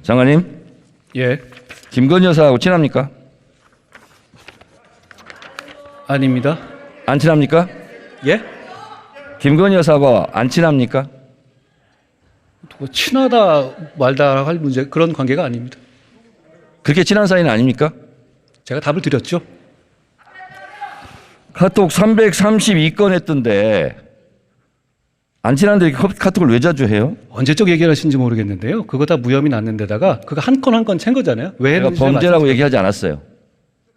장관님, 예, 김건희 여사하고 친합니까? 아닙니다. 안 친합니까? 예? 김건희 여사하고 안 친합니까? 뭐 친하다 말다 할 문제 그런 관계가 아닙니다. 그렇게 친한 사이는 아닙니까? 제가 답을 드렸죠. 카톡 332건 했던데 안 친한데 이렇게 카톡을 왜 자주 해요? 언제적 얘기를 하시는지 모르겠는데요. 그거 다 무혐의 났는 데다가 그거 한 건 한 건 챈 거잖아요. 왜 제가 했는지 범죄라고 얘기하지 않았어요.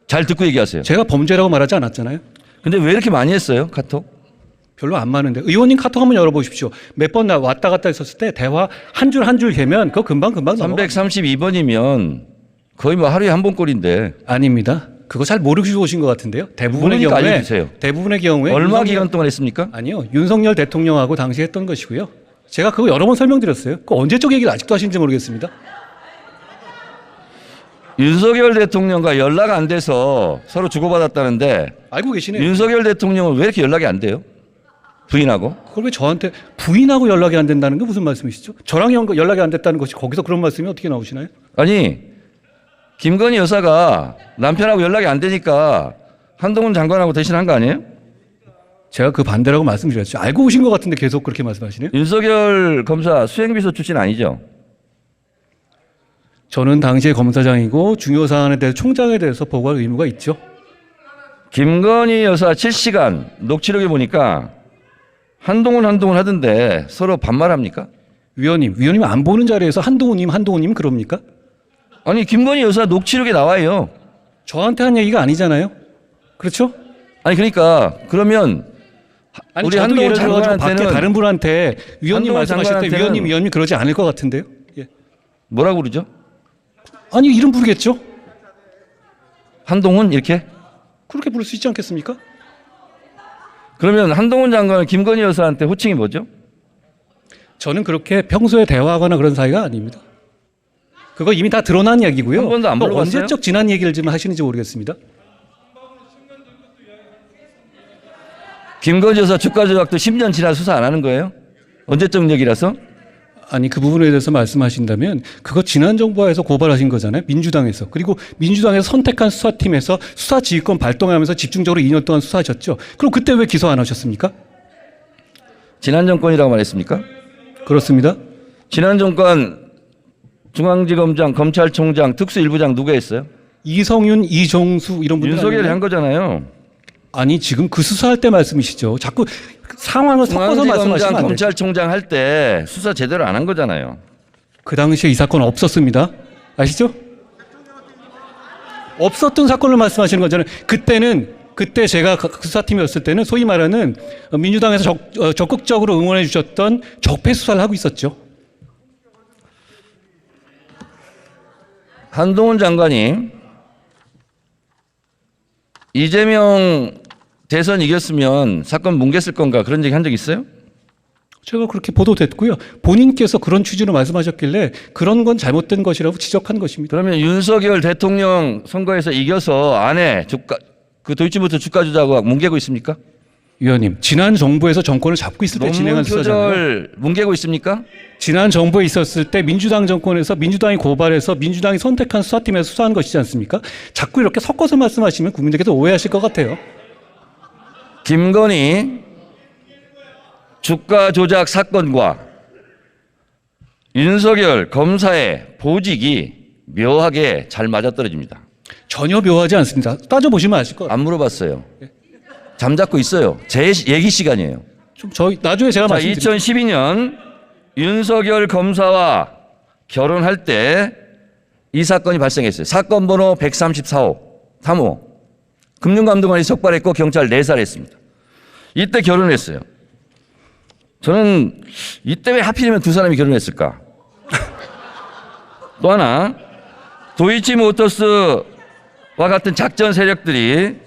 잘 듣고 얘기하세요. 제가 범죄라고 말하지 않았잖아요. 근데 왜 이렇게 많이 했어요, 카톡? 별로 안 많은데. 의원님 카톡 한번 열어보십시오. 몇 번 왔다 갔다 했었을 때 대화 한 줄 한 줄 개면 그거 금방 넘어가. 332번이면 거의 뭐 하루에 한 번 꼴인데 아닙니다. 그거 잘 모르시고 오신 것 같은데요. 대부분의 모르니까 경우에 알려주세요. 대부분의 경우에 얼마 기간 동안 했습니까? 아니요. 윤석열 대통령하고 당시 했던 것이고요. 제가 그거 여러 번 설명드렸어요. 그 언제적 얘기를 아직도 하시는지 모르겠습니다. 윤석열 대통령과 연락 안 돼서 서로 주고받았다는데 알고 계시네요. 윤석열 대통령은 왜 이렇게 연락이 안 돼요? 부인하고? 그걸 왜 저한테 부인하고 연락이 안 된다는 게 무슨 말씀이시죠? 저랑 연락이 안 됐다는 것이 거기서 그런 말씀이 어떻게 나오시나요? 아니 김건희 여사가 남편하고 연락이 안 되니까 한동훈 장관하고 대신 한 거 아니에요? 제가 그 반대라고 말씀드렸죠. 알고 오신 것 같은데 계속 그렇게 말씀하시네요. 윤석열 검사 수행비서 출신 아니죠? 저는 당시에 검사장이고 중요 사안에 대해서 총장에 대해서 보고할 의무가 있죠. 김건희 여사 7시간 녹취록에 보니까 한동훈 하던데 서로 반말합니까? 위원님 안 보는 자리에서 한동훈님 그럽니까? 아니 김건희 여사 녹취록에 나와요. 저한테 한 얘기가 아니잖아요. 그렇죠? 아니 그러니까 그러면 아니, 우리 저도 한동훈 예를 들어가지고 밖에 장관한테는 다른 분한테 위원님 한동훈 말씀하실 때 장관한테는 위원님 그러지 않을 것 같은데요. 예. 뭐라고 그러죠? 아니 이름 부르겠죠. 한동훈 이렇게? 그렇게 부를 수 있지 않겠습니까? 그러면 한동훈 장관은 김건희 여사한테 호칭이 뭐죠? 저는 그렇게 평소에 대화하거나 그런 사이가 아닙니다. 그거 이미 다 드러난 얘기고요. 한 번도 안 또 물어봤어요? 언제적 지난 얘기를 좀 하시는지 모르겠습니다. 김건희 여사 주가 조작도 10년 지나 수사 안 하는 거예요? 언제적 얘기라서? 아니 그 부분에 대해서 말씀하신다면 그거 지난 정부에서 고발하신 거잖아요. 민주당에서. 그리고 민주당에서 선택한 수사팀에서 수사지휘권 발동하면서 집중적으로 2년 동안 수사하셨죠. 그럼 그때 왜 기소 안 하셨습니까? 지난 정권이라고 말했습니까? 그렇습니다. 지난 정권 중앙지검장, 검찰총장, 특수일부장 누가 했어요? 이성윤, 이종수 이런 분들 윤석열이 아니었나요? 한 거잖아요. 아니 지금 그 수사할 때 말씀이시죠. 자꾸 상황을 섞어서 말씀하시면 중앙지검장, 안 돼요. 검찰총장 할 때 수사 제대로 안 한 거잖아요. 그 당시에 이 사건 없었습니다. 아시죠? 없었던 사건을 말씀하시는 거잖아요. 그때 제가 그 수사팀이었을 때는 소위 말하는 민주당에서 적극적으로 응원해 주셨던 적폐 수사를 하고 있었죠. 한동훈 장관이 이재명 대선 이겼으면 사건 뭉갰을 건가 그런 얘기 한 적 있어요? 제가 그렇게 보도됐고요. 본인께서 그런 취지로 말씀하셨길래 그런 건 잘못된 것이라고 지적한 것입니다. 그러면 윤석열 대통령 선거에서 이겨서 안에 그 도이치모터 주가 조작하고 뭉개고 있습니까? 위원님, 지난 정부에서 정권을 잡고 있을 때 진행한 수사잖아요. 논문 표절 뭉개고 있습니까? 지난 정부에 있었을 때 민주당 정권에서 민주당이 고발해서 민주당이 선택한 수사팀에서 수사한 것이지 않습니까? 자꾸 이렇게 섞어서 말씀하시면 국민들께서 오해하실 것 같아요. 김건희 주가 조작 사건과 윤석열 검사의 보직이 묘하게 잘 맞아떨어집니다. 전혀 묘하지 않습니다. 따져보시면 아실 것 같아요. 안 물어봤어요. 잠잡고 있어요. 제 얘기 시간이에요. 좀 나중에 제가 자, 말씀드릴게요. 2012년 윤석열 검사와 결혼할 때 이 사건이 발생했어요. 사건 번호 134호 3호 금융감독원이 적발했고 경찰 내살했습니다. 이때 결혼했어요. 저는 이때 왜 하필이면 두 사람이 결혼했을까? 또 하나 도이치모터스와 같은 작전 세력들이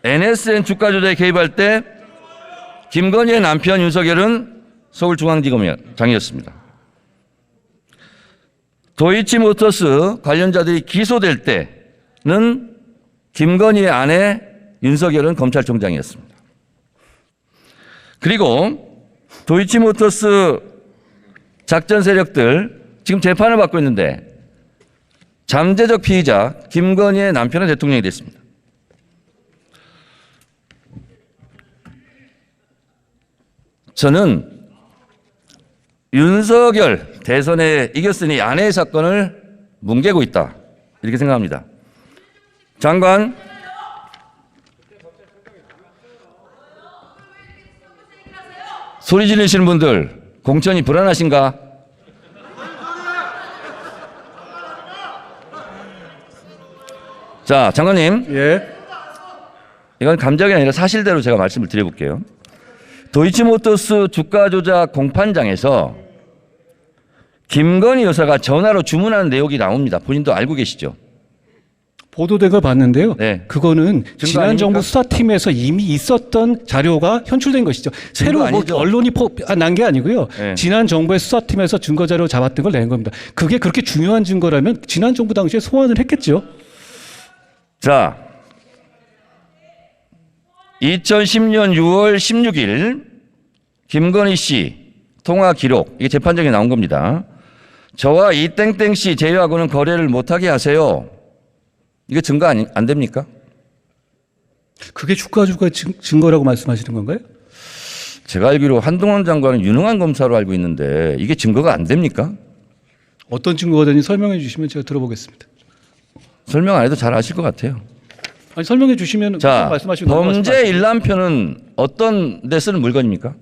NSN 주가 조작에 개입할 때 김건희의 남편 윤석열은 서울중앙지검장이었습니다. 도이치모터스 관련자들이 기소될 때는 김건희의 아내 윤석열은 검찰총장이었습니다. 그리고 도이치모터스 작전 세력들 지금 재판을 받고 있는데 잠재적 피의자 김건희의 남편은 대통령이 됐습니다. 저는 윤석열 대선에 이겼으니 아내의 사건을 뭉개고 있다. 이렇게 생각합니다. 장관. 소리 지르시는 분들 공천이 불안하신가? 자, 장관님. 예. 이건 감정이 아니라 사실대로 제가 말씀을 드려볼게요. 도이치모터스 주가 조작 공판장에서 김건희 여사가 전화로 주문하는 내용이 나옵니다. 본인도 알고 계시죠? 보도된 걸 봤는데요. 네. 그거는 지난 아닙니까? 정부 수사팀에서 이미 있었던 자료가 현출된 것이죠. 새로 뭐 아니죠? 언론이 난 게 아니고요. 네. 지난 정부의 수사팀에서 증거 자료 잡았던 걸 낸 겁니다. 그게 그렇게 중요한 증거라면 지난 정부 당시에 소환을 했겠죠. 자, 2010년 6월 16일 김건희 씨 통화 기록, 이게 재판정에 나온 겁니다. 저와 이 땡땡 씨 제외하고는 거래를 못하게 하세요. 이게 증거 안 됩니까? 그게 주가 증거라고 말씀하시는 건가요? 제가 알기로 한동훈 장관은 유능한 검사로 알고 있는데 이게 증거가 안 됩니까? 어떤 증거가 되는지 설명해 주시면 제가 들어보겠습니다. 설명 안 해도 잘 아실 것 같아요. 아니, 설명해 주시면 자, 말씀하시면 범죄 일람표는 어떤 데 쓰는 물건입니까?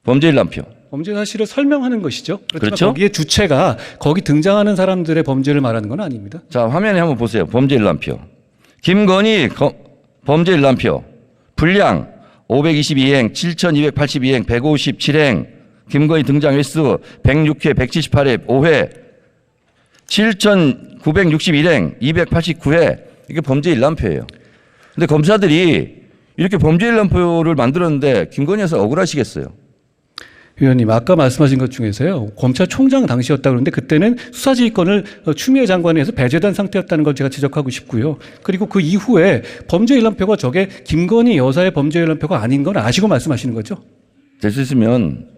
범죄 일람표. 범죄 사실을 설명하는 것이죠. 그렇지만 그렇죠? 거기에 주체가 거기 등장하는 사람들의 범죄를 말하는 건 아닙니다. 자, 화면에 한번 보세요. 범죄 일람표. 김건희 범죄 일람표. 분량 522행, 7282행, 157행. 김건희 등장 횟수 106회, 178회, 5회. 7961행, 289회. 이게 범죄 일람표예요. 근데 검사들이 이렇게 범죄 일람표를 만들었는데 김건희 여사 억울하시겠어요? 위원님, 아까 말씀하신 것 중에서요, 검찰총장 당시였다 그러는데 그때는 수사지휘권을 추미애 장관에 의해서 배제된 상태였다는 걸 제가 지적하고 싶고요. 그리고 그 이후에 범죄 일람표가 저게 김건희 여사의 범죄 일람표가 아닌 건 아시고 말씀하시는 거죠? 될 수 있으면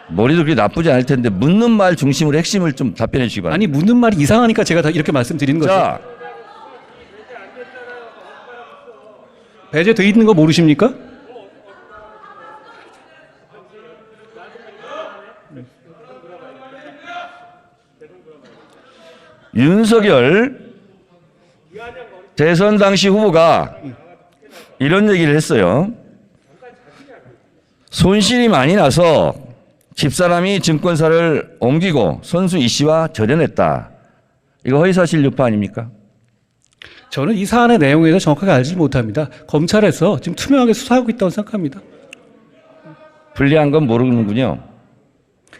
머리도 그렇게 나쁘지 않을 텐데 묻는 말 중심으로 핵심을 좀 답변해 주시기 바랍니다. 아니, 묻는 말이 이상하니까 제가 다 이렇게 말씀드리는 거죠. 자, 배제돼 있는 거 모르십니까? 윤석열 대선 당시 후보가 이런 얘기를 했어요. 손실이 많이 나서 집사람이 증권사를 옮기고 선수 이 씨와 절연했다. 이거 허위사실 유포 아닙니까? 저는 이 사안의 내용에 대해서 정확하게 알지 못합니다. 검찰에서 지금 투명하게 수사하고 있다고 생각합니다. 불리한 건 모르는군요.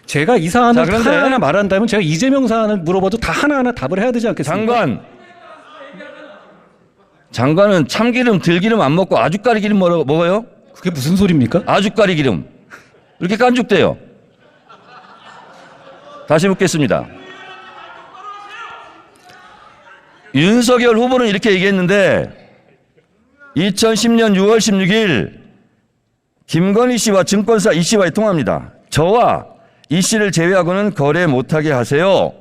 제가 이 사안을 자, 그런데 하나하나 말한다면 제가 이재명 사안을 물어봐도 다 하나하나 답을 해야 되지 않겠습니까? 장관은 참기름, 들기름 안 먹고 아주까리 기름 먹어요? 그게 무슨 소리입니까? 아주까리 기름. 이렇게 깐죽대요. 다시 묻겠습니다. 윤석열 후보는 이렇게 얘기했는데 2010년 6월 16일 김건희 씨와 증권사 이 씨와의 통화입니다. 저와 이 씨를 제외하고는 거래 못하게 하세요.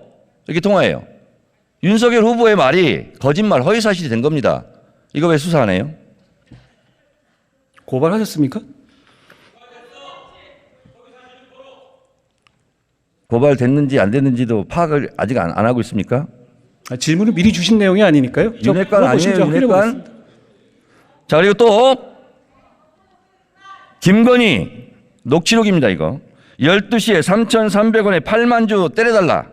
이렇게 통화해요. 윤석열 후보의 말이 거짓말, 허위사실이 된 겁니다. 이거 왜 수사 안 해요? 고발하셨습니까? 고발됐는지 안 됐는지도 파악을 아직 안 하고 있습니까? 질문을 미리 주신 내용이 아니니까요. 윤핵관 아니에요, 윤핵관? 확인해보겠습니다. 자, 그리고 또 김건희 녹취록입니다, 이거. 12시에 3,300원에 8만 주 때려달라.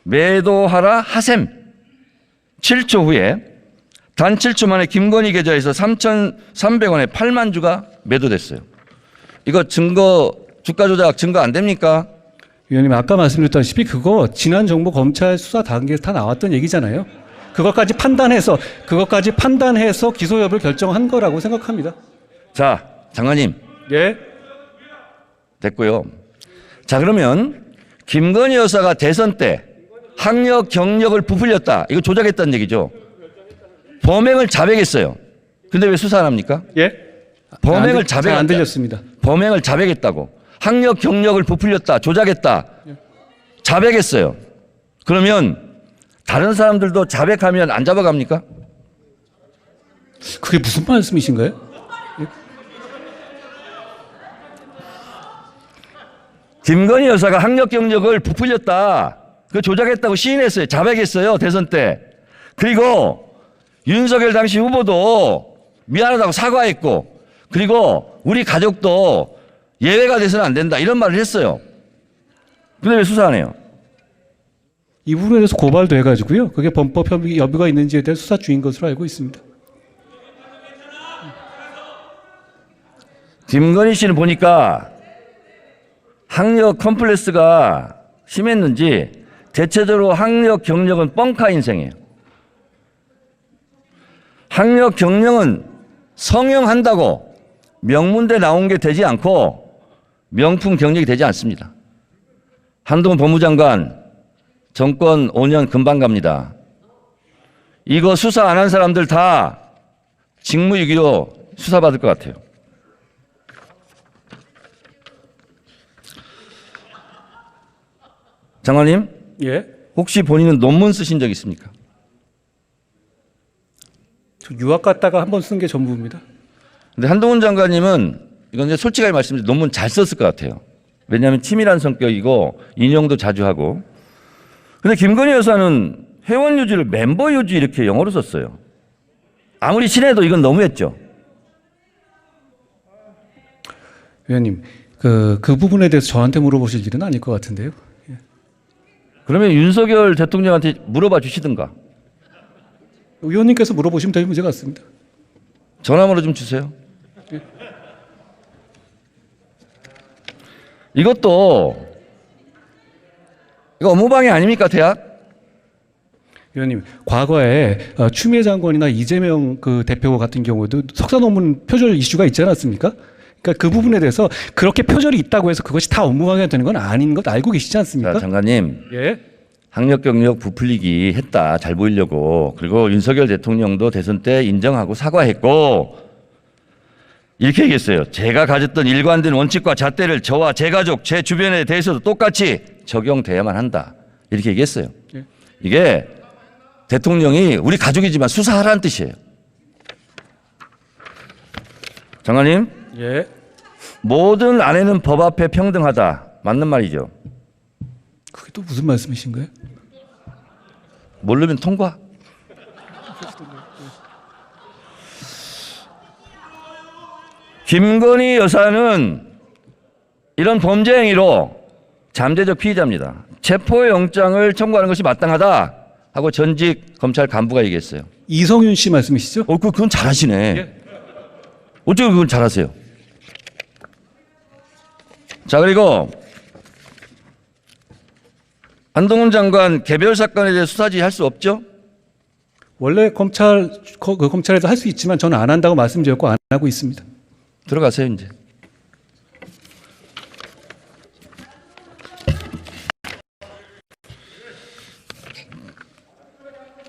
매도하라 하셈. 7초 후에 단 7초 만에 김건희 계좌에서 3,300원에 8만 주가 매도됐어요. 이거 증거, 주가 조작 증거 안 됩니까? 위원님, 아까 말씀드렸다시피 그거 지난 정부 검찰 수사 단계에서 다 나왔던 얘기잖아요. 그것까지 판단해서 기소 여부를 결정한 거라고 생각합니다. 자, 장관님. 예. 됐고요. 자, 그러면 김건희 여사가 대선 때 학력, 경력을 부풀렸다. 이거 조작했다는 얘기죠. 범행을 자백했어요. 근데 왜 수사 안 합니까? 예? 범행을 잘 안 자백했다. 들렸습니다. 범행을 자백했다고. 학력 경력을 부풀렸다, 조작했다, 자백했어요. 그러면 다른 사람들도 자백하면 안 잡아갑니까? 그게 무슨 말씀이신가요? 김건희 여사가 학력 경력을 부풀렸다, 그 조작했다고 시인했어요. 자백했어요. 대선 때. 그리고 윤석열 당시 후보도 미안하다고 사과했고, 그리고 우리 가족도 예외가 돼서는 안 된다, 이런 말을 했어요. 근데 왜 수사 안 해요? 이 부분에 대해서 고발도 해가지고요. 그게 범법 여부가 있는지에 대해 수사 중인 것으로 알고 있습니다. 김건희 씨는 보니까 학력 컴플렉스가 심했는지 대체적으로 학력 경력은 뻥카 인생이에요. 학력 경력은 성형한다고 명문대 나온 게 되지 않고 명품 경력이 되지 않습니다. 한동훈 법무장관 정권 5년 금방 갑니다. 이거 수사 안 한 사람들 다 직무유기로 수사받을 것 같아요. 장관님, 예. 혹시 본인은 논문 쓰신 적 있습니까? 저 유학 갔다가 한 번 쓴 게 전부입니다. 근데 한동훈 장관님은 이건 이제 솔직하게 말씀드리면 논문 잘 썼을 것 같아요. 왜냐하면 치밀한 성격이고 인용도 자주 하고. 근데 김건희 여사는 회원 유지를 멤버 유지 이렇게 영어로 썼어요. 아무리 친해도 이건 너무했죠. 위원님, 그 부분에 대해서 저한테 물어보실 일은 아닐 것 같은데요. 그러면 윤석열 대통령한테 물어봐 주시든가. 위원님께서 물어보시면 될 문제 같습니다. 전화번호 좀 주세요. 이것도 이거 업무방해 아닙니까, 대학? 위원님, 과거에 추미애 장관이나 이재명 그 대표 같은 경우도 석사 논문 표절 이슈가 있지 않았습니까? 그러니까 그 부분에 대해서 그렇게 표절이 있다고 해서 그것이 다 업무방해가 되는 건 아닌 것 알고 계시지 않습니까? 자, 장관님. 예. 학력 경력 부풀리기 했다, 잘 보이려고. 그리고 윤석열 대통령도 대선 때 인정하고 사과했고, 이렇게 얘기했어요. 제가 가졌던 일관된 원칙과 잣대를 저와 제 가족, 제 주변에 대해서도 똑같이 적용돼야만 한다, 이렇게 얘기했어요. 예. 이게 대통령이 우리 가족이지만 수사하라는 뜻이에요. 장관님, 예. 모든 아내는 법 앞에 평등하다, 맞는 말이죠. 그게 또 무슨 말씀이신가요? 모르면 통과. 김건희 여사는 이런 범죄 행위로 잠재적 피의자입니다. 체포영장을 청구하는 것이 마땅하다 하고 전직 검찰 간부가 얘기했어요. 이성윤 씨 말씀이시죠? 그건 잘하시네. 예. 어떻게 그건 잘하세요? 자, 그리고 한동훈 장관 개별 사건에 대해 수사지 할 수 없죠? 원래 검찰에서 할 수 있지만 저는 안 한다고 말씀드렸고 안 하고 있습니다. 들어가세요, 이제.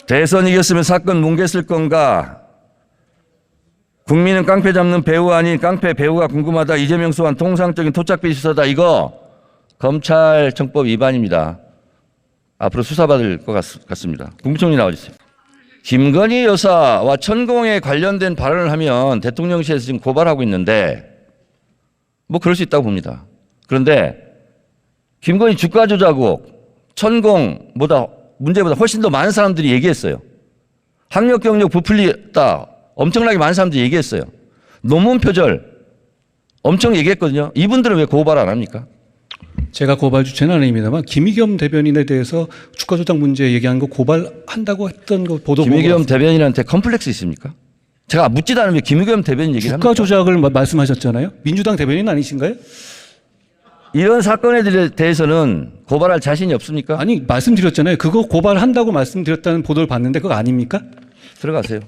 대선 이겼으면 사건 뭉갰을 건가? 국민은 깡패 잡는 배우 아닌 깡패 배우가 궁금하다. 이재명 소환 통상적인 토착비 수사다. 이거 검찰 청법 위반입니다. 앞으로 수사받을 것 같습니다. 국무총리 나와주세요. 김건희 여사와 천공에 관련된 발언을 하면 대통령실에서 지금 고발하고 있는데 뭐 그럴 수 있다고 봅니다. 그런데 김건희 주가 조작 의혹, 천공보다 문제보다 훨씬 더 많은 사람들이 얘기했어요. 학력 경력 부풀리다 엄청나게 많은 사람들이 얘기했어요. 논문 표절 엄청 얘기했거든요. 이분들은 왜 고발 안 합니까? 제가 고발 주체는 아닙니다만 김의겸 대변인에 대해서 주가 조작 문제 얘기한 거 고발한다고 했던 거 보도 보고 김의겸 대변인한테 컴플렉스 있습니까? 제가 묻지도 않으면 김의겸 대변인 얘기를 합니까? 주가 조작을 말씀하셨잖아요. 민주당 대변인 아니신가요? 이런 사건에 대해서는 고발할 자신이 없습니까? 아니 말씀드렸잖아요. 그거 고발한다고 말씀드렸다는 보도를 봤는데 그거 아닙니까? 들어가세요.